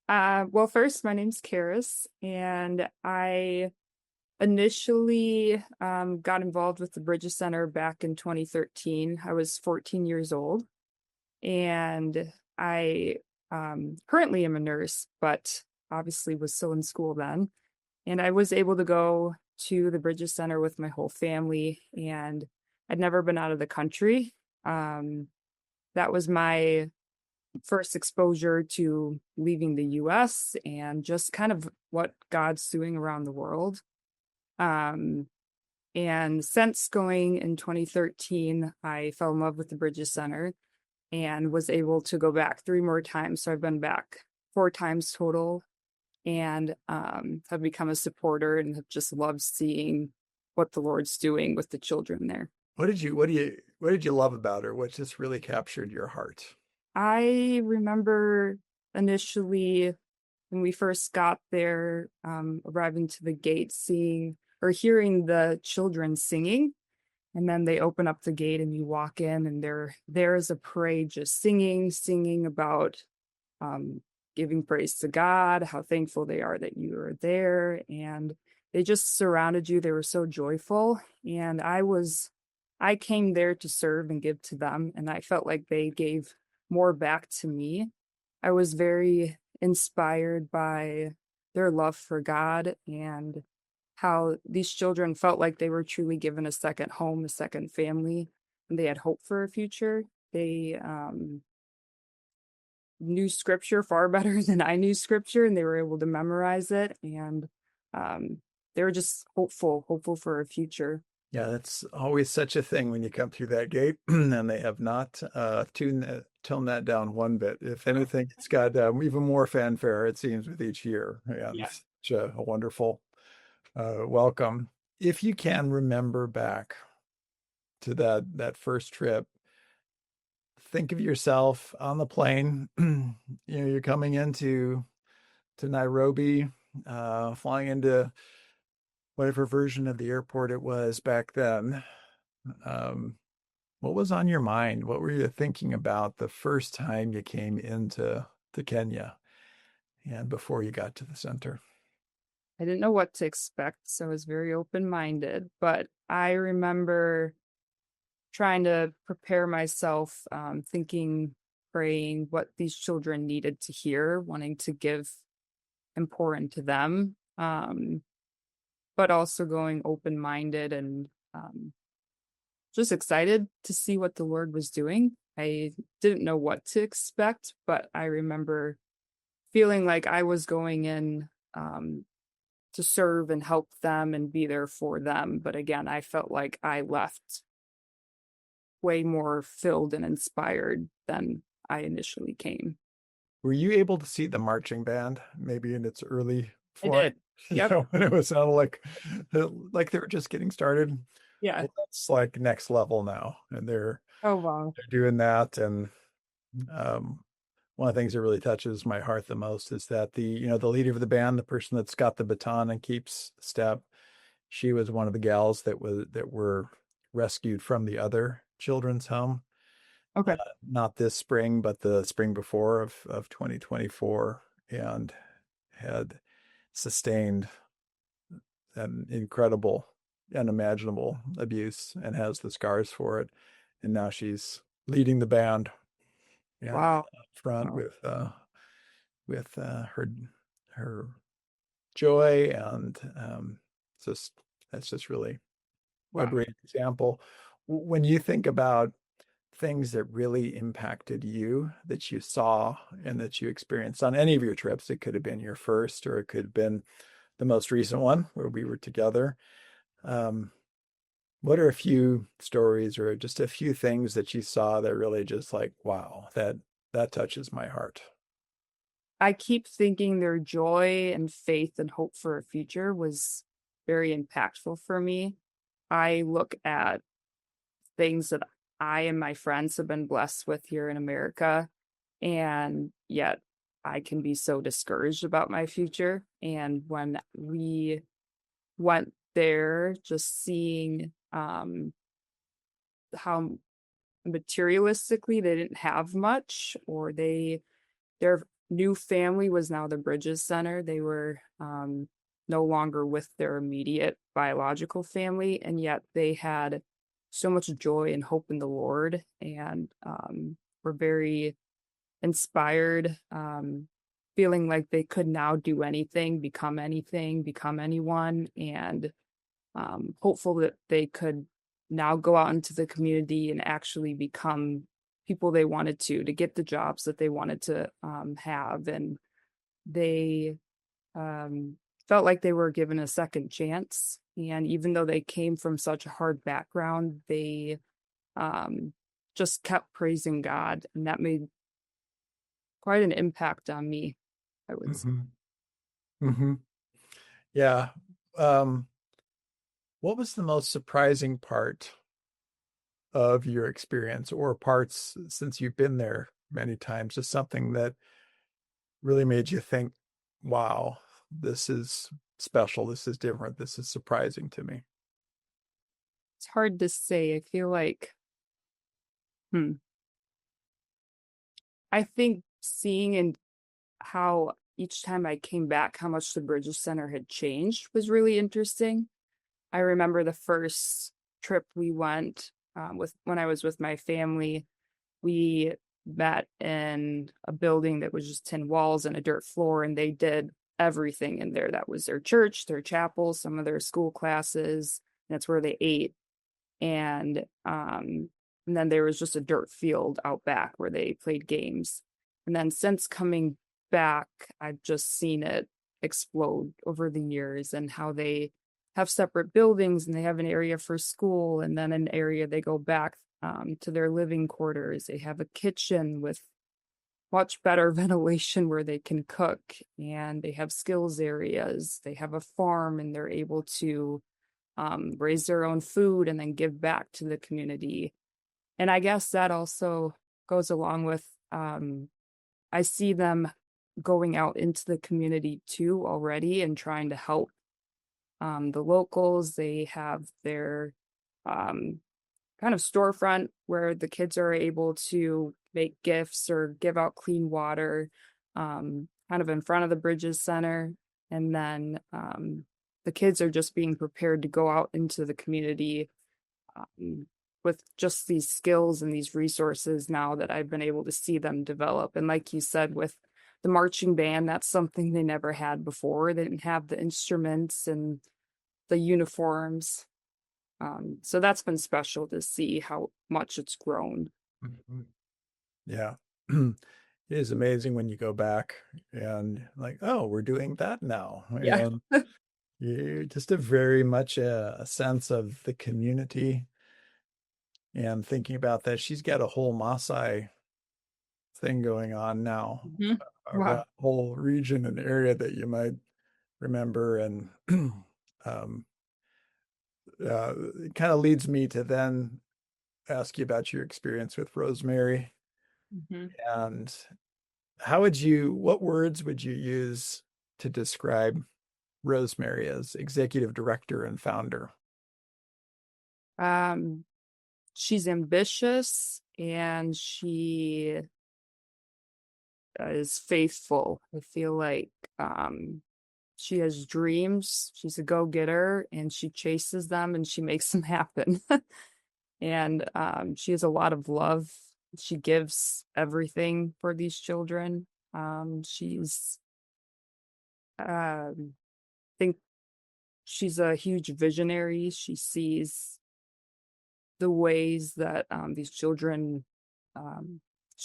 Well, first, my name's Karis, and I initially got involved with the Brydges Centre back in 2013. I was 14 years old, and I currently am a nurse, but obviously was still in school then. And I was able to go to the Brydges Centre with my whole family, and I'd never been out of the country. Um, that was my first exposure to leaving the US and just kind of what God's doing around the world. Um, and since going in 2013, I fell in love with the Brydges Centre and was able to go back three more times. So I've been back four times total and have become a supporter and have just loved seeing what the Lord's doing with the children there. What did you love about her? What just really captured your heart? I remember initially when we first got there, arriving to the gate, seeing or hearing the children singing. And then they open up the gate and you walk in, and there is a parade just singing about um, giving praise to God, how thankful they are that you are there. And they just surrounded you. They were so joyful. And I came there to serve and give to them. And I felt like they gave more back to me. I was very inspired by their love for God and how these children felt like they were truly given a second home, a second family, and they had hope for a future. They knew scripture far better than I knew scripture, and they were able to memorize it. And um, they were just hopeful for a future. Yeah, that's always such a thing when you come through that gate, and they have not toned that down one bit. If anything, it's got even more fanfare, it seems, with each year. Yeah, Yeah. it's such a wonderful welcome. If you can remember back to that first trip, think of yourself on the plane. You're coming into Nairobi, flying into whatever version of the airport it was back then. Um, what was on your mind? What were you thinking about the first time you came into Kenya and before you got to the center? I didn't know what to expect, so I was very open-minded. But I remember trying to prepare myself, thinking, praying what these children needed to hear, wanting to give important to them, but also going open-minded and just excited to see what the Lord was doing. I didn't know what to expect, but I remember feeling like I was going in to serve and help them and be there for them. But again, I felt like I left way more filled and inspired than I initially came. Were you able to see the marching band maybe in its early I form? did. Yep. When it was sounded like they were just getting started. Yeah. Well, that's like next level now, and Oh, wow. they're doing that. And um, one of the things that really touches my heart the most is that the leader of the band, the person that's got the baton and keeps step, she was one of the gals that were rescued from the other children's home, uh, Okay. not this spring, but the spring before of 2024, and had sustained an incredible, unimaginable abuse and has the scars for it. And now she's leading the band, yeah, Wow. front Wow. with her joy, and it's just that's just really a Wow. great example. When you think about things that really impacted you, that you saw and that you experienced on any of your trips, it could have been your first, or it could have been the most recent one where we were together. Um, what are a few stories or just a few things that you saw that really just like, wow, that touches my heart? I keep thinking their joy and faith and hope for a future was very impactful for me. I look at things that I and my friends have been blessed with here in America, and yet I can be so discouraged about my future. And when we went there, just seeing how materialistically they didn't have much, or their new family was now the Brydges Centre. They were no longer with their immediate biological family, and yet they had so much joy and hope in the Lord, and were very inspired, feeling like they could now do anything, become anyone, and hopeful that they could now go out into the community and actually become people they wanted to get the jobs that they wanted to have. And they felt like they were given a second chance. And even though they came from such a hard background, they um, just kept praising God. And that made quite an impact on me, I would say. Hmm. Hmm. Yeah. Um, what was the most surprising part of your experience, or parts since you've been there many times? Just something that really made you think, wow, this is special, this is different, this is surprising to me. It's hard to say. I feel like, hmm, I think seeing and how each time I came back, how much the Brydges Center had changed was really interesting. I remember the first trip we went with when I was with my family. We met in a building that was just tin walls and a dirt floor, and they did everything in there. That was their church, their chapel, some of their school classes. That's where they ate. And then there was just a dirt field out back where they played games. And then since coming back, I've just seen it explode over the years, and how they have separate buildings, and they have an area for school, and then an area they go back to their living quarters. They have a kitchen with much better ventilation where they can cook, and they have skills areas. They have a farm, and they're able to raise their own food and then give back to the community. And I guess that also goes along with I see them going out into the community too already and trying to help the locals. They have their um, kind of storefront where the kids are able to make gifts or give out clean water, kind of in front of the Brydges Center. And then the kids are just being prepared to go out into the community with just these skills and these resources now that I've been able to see them develop. And like you said, with the marching band, that's something they never had before. They didn't have the instruments and the uniforms. So that's been special to see how much it's grown. Mhm. Yeah. It is amazing when you go back and like, oh, we're doing that now. Yeah. And you just a very much a sense of the community. And thinking about that, she's got a whole Maasai thing going on now, Mhm. Wow. a whole region and area that you might remember. And um, it kind of leads me to then ask you about your experience with Rosemary. Mhm. And what words would you use to describe Rosemary as executive director and founder? Um, she's ambitious, and she is faithful. I feel like she has dreams. She's a go-getter, and she chases them and she makes them happen. And she has a lot of love. She gives everything for these children. She's think she's a huge visionary. She sees the ways that these children, um,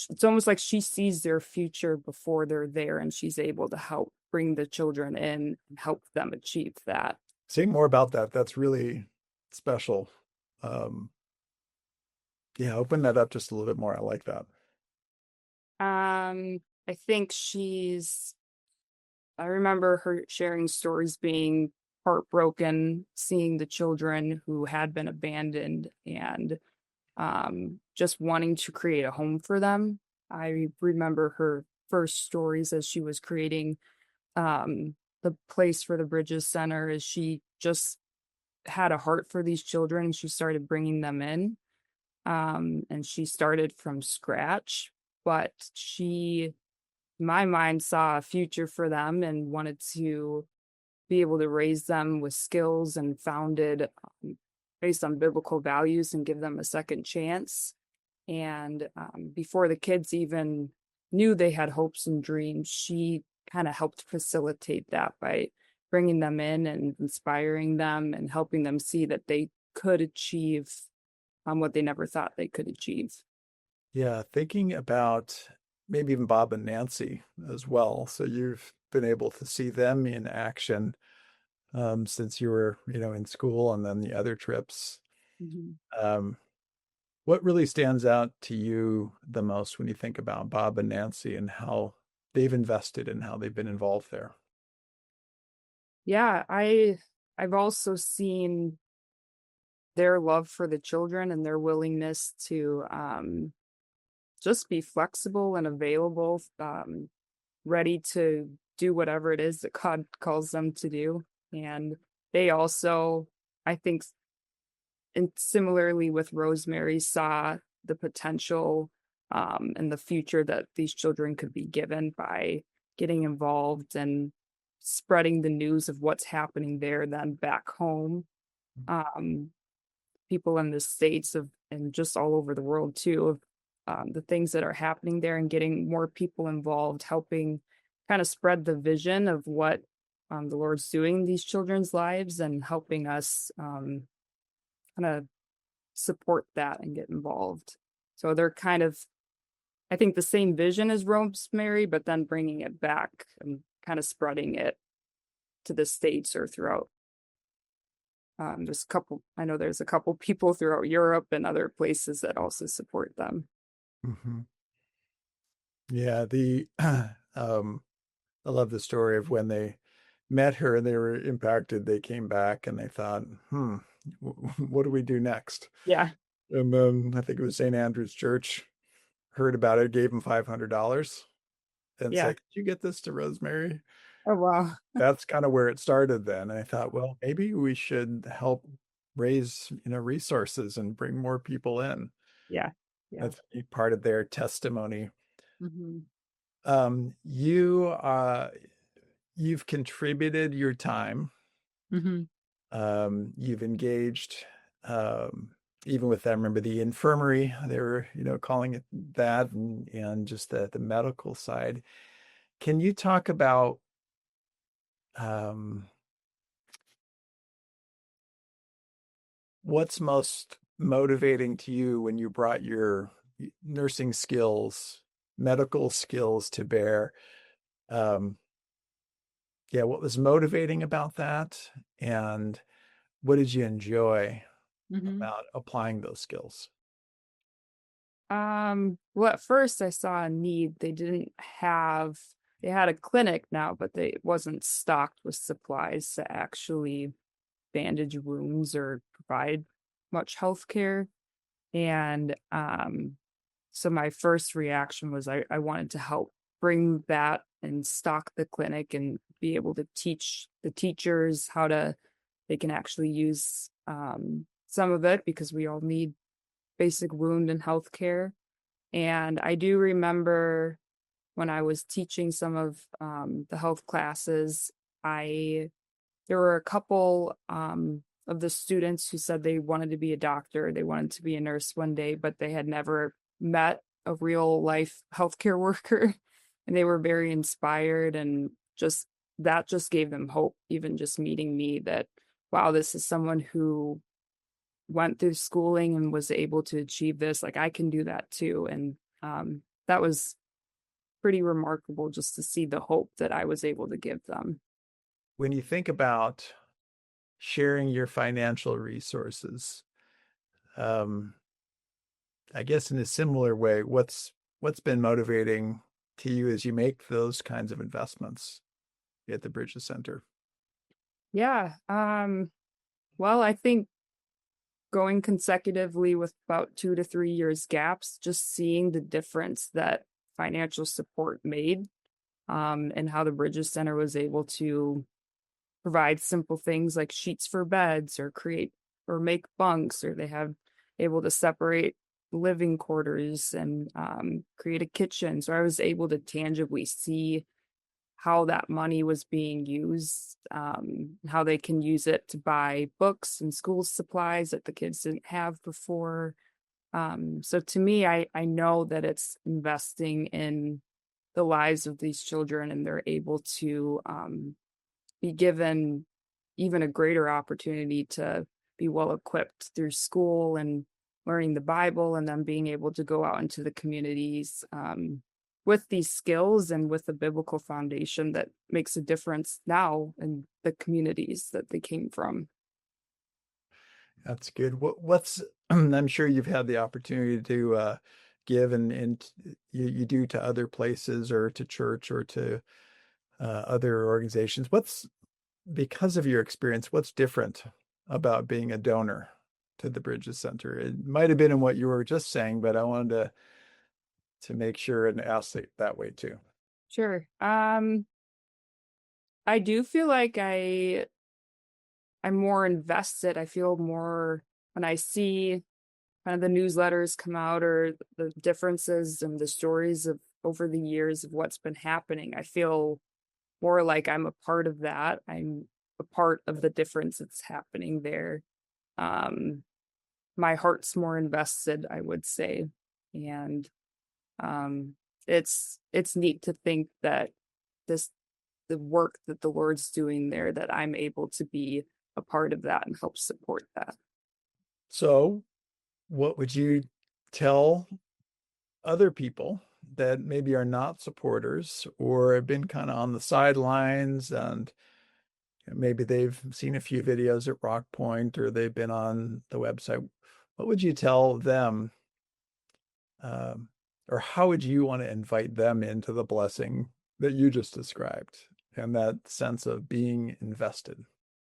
it's almost like she sees their future before they're there, and she's able to help bring the children in and help them achieve that. Say more about that. That's really special. Um, yeah, open that up just a little bit more. I like that. I think I remember her sharing stories, being heartbroken, seeing the children who had been abandoned, and just wanting to create a home for them. I remember her first stories as she was creating the place for the Brydges Center, as she just had a heart for these children, and she started bringing them in. And she started from scratch, but she my mind, saw a future for them and wanted to be able to raise them with skills and founded based on biblical values and give them a second chance. And before the kids even knew they had hopes and dreams, she kind of helped facilitate that by bringing them in and inspiring them and helping them see that they could achieve what they never thought they could achieve. Yeah, thinking about maybe even Bob and Nancy as well. So you've been able to see them in action since you were, in school and then the other trips. Mhm. Um, what really stands out to you the most when you think about Bob and Nancy and how they've invested and how they've been involved there? Yeah, I've also seen their love for the children and their willingness to just be flexible and available, ready to do whatever it is that God calls them to do. And they also, I think, and similarly with Rosemary, saw the potential and the future that these children could be given by getting involved and spreading the news of what's happening there then back home. Um, People in the States of and just all over the world too of the things that are happening there and getting more people involved, helping kind of spread the vision of what the Lord's doing in these children's lives and helping us kind of support that and get involved. So they're kind of, I think, the same vision as Rosemary, but then bringing it back and kind of spreading it to the States or throughout. There's a couple, I know there's a couple people throughout Europe and other places that also support them. Mm-hmm. Yeah, I love the story of when they met her and they were impacted. They came back and they thought, what do we do next? Yeah. And then I think it was St. Andrew's Church heard about it, gave him $500 and Yeah. said, "Could you get this to Rosemary?" Oh, wow. That's kind of where it started then. And I thought, well, maybe we should help raise, resources and bring more people in. Yeah. Yeah. That's part of their testimony. Hmm. You've contributed your time. Hmm. You've engaged, um, even with that. Remember the infirmary? They were, calling it that, and just the medical side. Can you talk about um, what's most motivating to you when you brought your nursing skills, medical skills to bear? Um, yeah, what was motivating about that, and what did you enjoy Hmm. about applying those skills? Well, at first I saw a need. They had a clinic now, but it wasn't stocked with supplies to actually bandage wounds or provide much health care. And so my first reaction was I wanted to help bring that and stock the clinic and be able to teach the teachers how to they can actually use some of it because we all need basic wound and health care. And I do remember when I was teaching some of the health classes, I there were a couple of the students who said they wanted to be a doctor, they wanted to be a nurse one day, but they had never met a real life healthcare worker, and they were very inspired and just gave them hope. Even just meeting me, that wow, this is someone who went through schooling and was able to achieve this. Like I can do that too, and that was pretty remarkable just to see the hope that I was able to give them. When you think about sharing your financial resources, um, I guess in a similar way, what's been motivating to you as you make those kinds of investments at the Brydges Centre? Yeah. Well, I think going consecutively with about 2 to 3 years gaps, just seeing the difference that financial support made, and how the Brydges Center was able to provide simple things like sheets for beds or create or make bunks, or they have able to separate living quarters and create a kitchen. So I was able to tangibly see how that money was being used, how they can use it to buy books and school supplies that the kids didn't have before. So to me, I know that it's investing in the lives of these children, and they're able to be given even a greater opportunity to be well equipped through school and learning the Bible, and then being able to go out into the communities with these skills and with a biblical foundation that makes a difference now in the communities that they came from. That's good. What's I'm sure you've had the opportunity to give and you do to other places or to church or to other organizations. What's because of your experience, what's different about being a donor to the Brydges Centre? It might have been in what you were just saying, but I wanted to make sure and ask it that way too. Sure. I do feel like I'm more invested. I feel more when I see kind of the newsletters come out or the differences and the stories of over the years of what's been happening. I feel more like I'm a part of that. I'm a part of the difference that's happening there. Um, my heart's more invested, I would say. And um, it's neat to think that this the work that the Lord's doing there, that I'm able to be a part of that and help support that. So, what would you tell other people that maybe are not supporters or have been kind of on the sidelines and maybe they've seen a few videos at Rock Point or they've been on the website? What would you tell them, um, or how would you want to invite them into the blessing that you just described and that sense of being invested?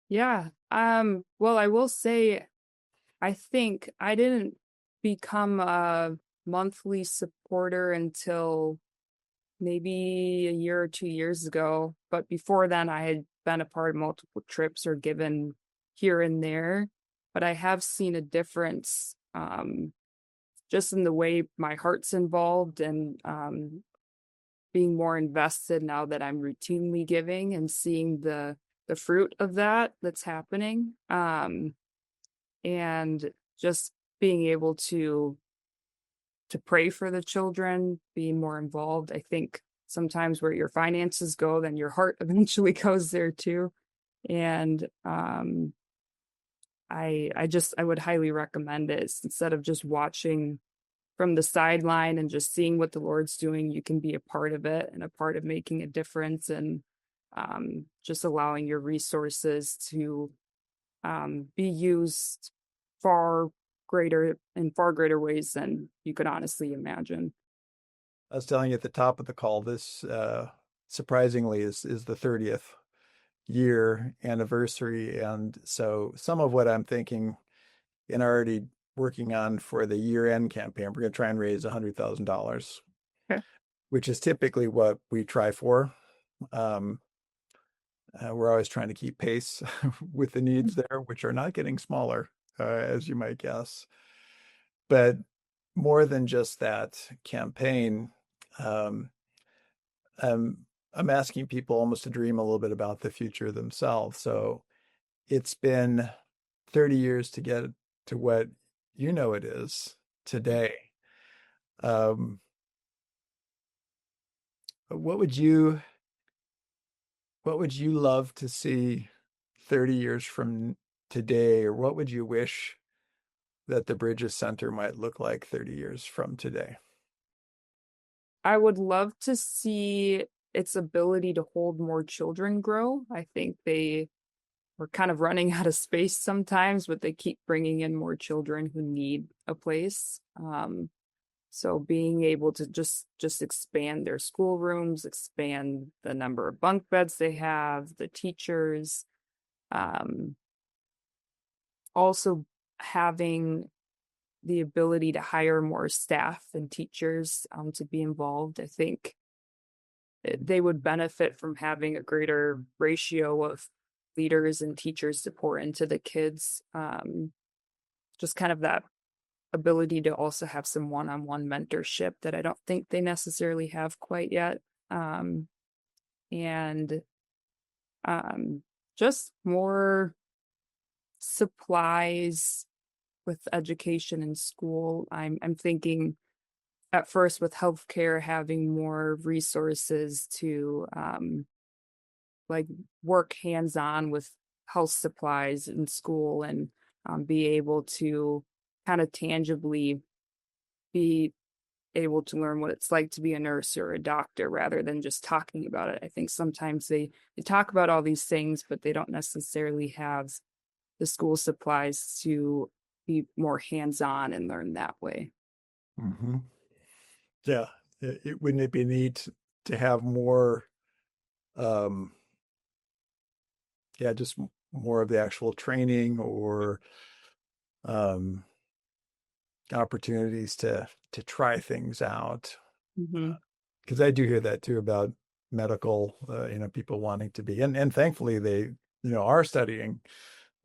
Yeah. Well, I will say I think I didn't become a monthly supporter until maybe a year or 2 years ago. But before then, I had been a part of multiple trips or given here and there. But I have seen a difference just in the way my heart's involved and being more invested now that I'm routinely giving and seeing the fruit of that that's happening. And just being able to pray for the children, being more involved. I think sometimes where your finances go, then your heart eventually goes there too. And I would highly recommend it. Instead of just watching from the sideline and just seeing what the Lord's doing, you can be a part of it and a part of making a difference, and just allowing your resources to be used far far greater ways than you could honestly imagine. I was telling you at the top of the call, this surprisingly is the 30th year anniversary. And so some of what I'm thinking and already working on for the year end campaign, we're going to try and raise $100,000, Okay. which is typically what we try for. Um, we're always trying to keep pace with the needs there, which are not getting smaller, as you might guess. But more than just that campaign, um, I'm, I'm asking people almost to dream a little bit about the future themselves. So it's been 30 years to get to what you know it is today. Um, what would you love to see 30 years from today, or what would you wish that the Brydges Centre might look like 30 years from today? I would love to see its ability to hold more children grow. I think they were kind of running out of space sometimes, but they keep bringing in more children who need a place. So being able to just expand their schoolrooms, expand the number of bunk beds they have, the teachers, um, also having the ability to hire more staff and teachers to be involved. I think they would benefit from having a greater ratio of leaders and teachers to pour into the kids. Just kind of that ability to also have some one-on-one mentorship that I don't think they necessarily have quite yet. And just more supplies with education in school. I'm thinking at first with healthcare having more resources to like work hands-on with health supplies in school and be able to kind of tangibly be able to learn what it's like to be a nurse or a doctor rather than just talking about it. I think sometimes they talk about all these things, but they don't necessarily have the school supplies to be more hands-on and learn that way. Mm-hmm. Yeah. Wouldn't it be neat to have more, um, yeah, just more of the actual training or um, opportunities to try things out? Mm-hmm. Because I do hear that too about medical, people wanting to be, and thankfully they, are studying.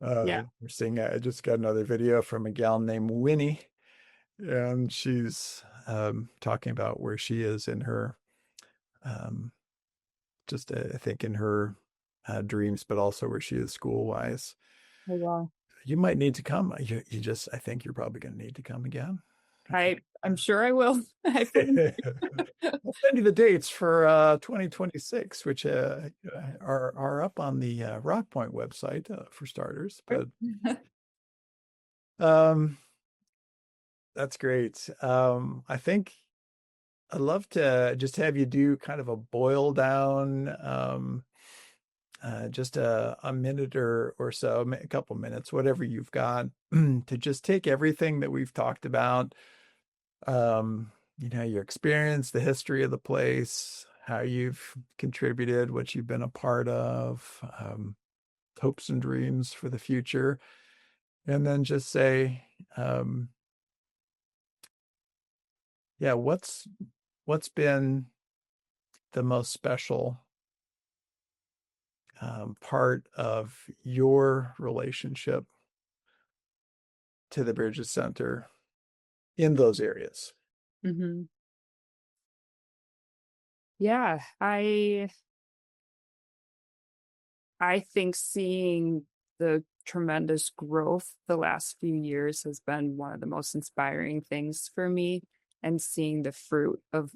Yeah. We're seeing, I just got another video from a gal named Winnie, and she's talking about where she is in her, um, just I think in her dreams, but also where she is school wise. Oh, wow. You might need to come. You just, I think you're probably going to need to come again. I think. I'm sure I will. I think. I'll send you the dates for 2026, which are up on the Rock Point website for starters. But um, that's great. I think I'd love to just have you do kind of a boil down, just a minute or so, a couple minutes, whatever you've got, to just take everything that we've talked about, your experience, the history of the place, how you've contributed, what you've been a part of, hopes and dreams for the future, and then just say, yeah, what's been the most special part of your relationship to the Brydges Centre in those areas? Hmm. Yeah, I think seeing the tremendous growth the last few years has been one of the most inspiring things for me, and seeing the fruit of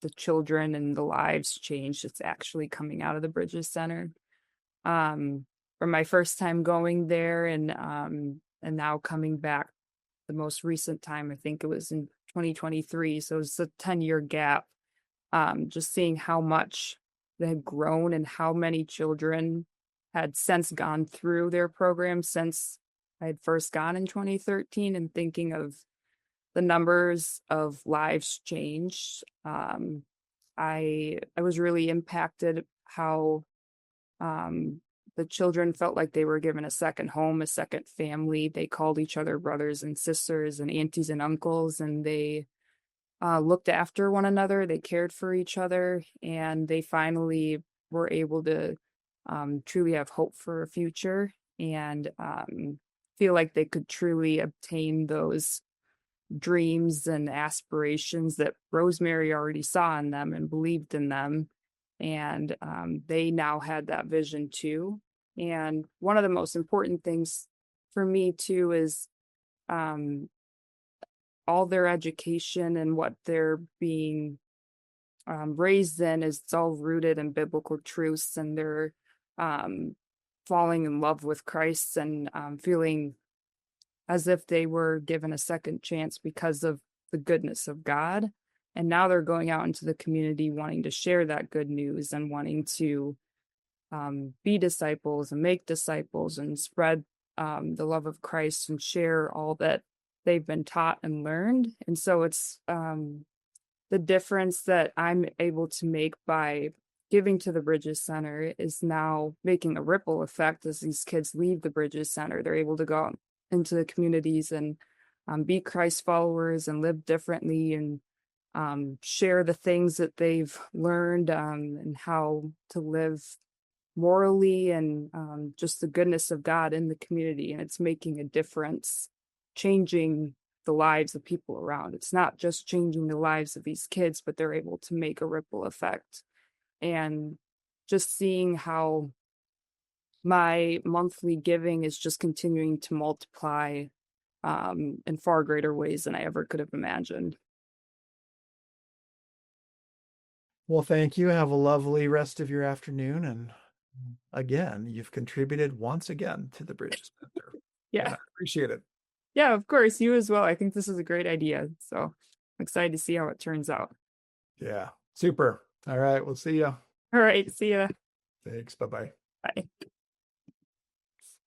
the children and the lives change that's actually coming out of the Brydges Center. For my first time going there and now coming back the most recent time, I think it was in 2023. So it's a 10-year gap. Just seeing how much they had grown and how many children had since gone through their program since I had first gone in 2013, and thinking of the numbers of lives changed. I was really impacted how um, the children felt like they were given a second home, a second family. They called each other brothers and sisters and aunties and uncles, and they looked after one another. They cared for each other, and they finally were able to truly have hope for a future and feel like they could truly obtain those dreams and aspirations that Rosemary already saw in them and believed in them. And they now had that vision too. And one of the most important things for me too is um, all their education and what they're being raised in is it's all rooted in biblical truths, and they're um, falling in love with Christ and feeling as if they were given a second chance because of the goodness of God. And now they're going out into the community wanting to share that good news and wanting to be disciples and make disciples and spread the love of Christ and share all that they've been taught and learned. And so it's the difference that I'm able to make by giving to the Brydges Center is now making a ripple effect as these kids leave the Brydges Center. They're able to go out into the communities and be Christ followers and live differently and share the things that they've learned and how to live morally and just the goodness of God in the community. And it's making a difference, changing the lives of people around. It's not just changing the lives of these kids, but they're able to make a ripple effect. And just seeing how my monthly giving is just continuing to multiply in far greater ways than I ever could have imagined. Well, thank you. Have a lovely rest of your afternoon. And again, you've contributed once again to the Brydges Centre. And Yeah. I appreciate it. Yeah, of course. You as well. I think this is a great idea. So I'm excited to see how it turns out. Yeah. Super. All right. We'll see you. All right. See ya. Thanks. Bye-bye. Bye.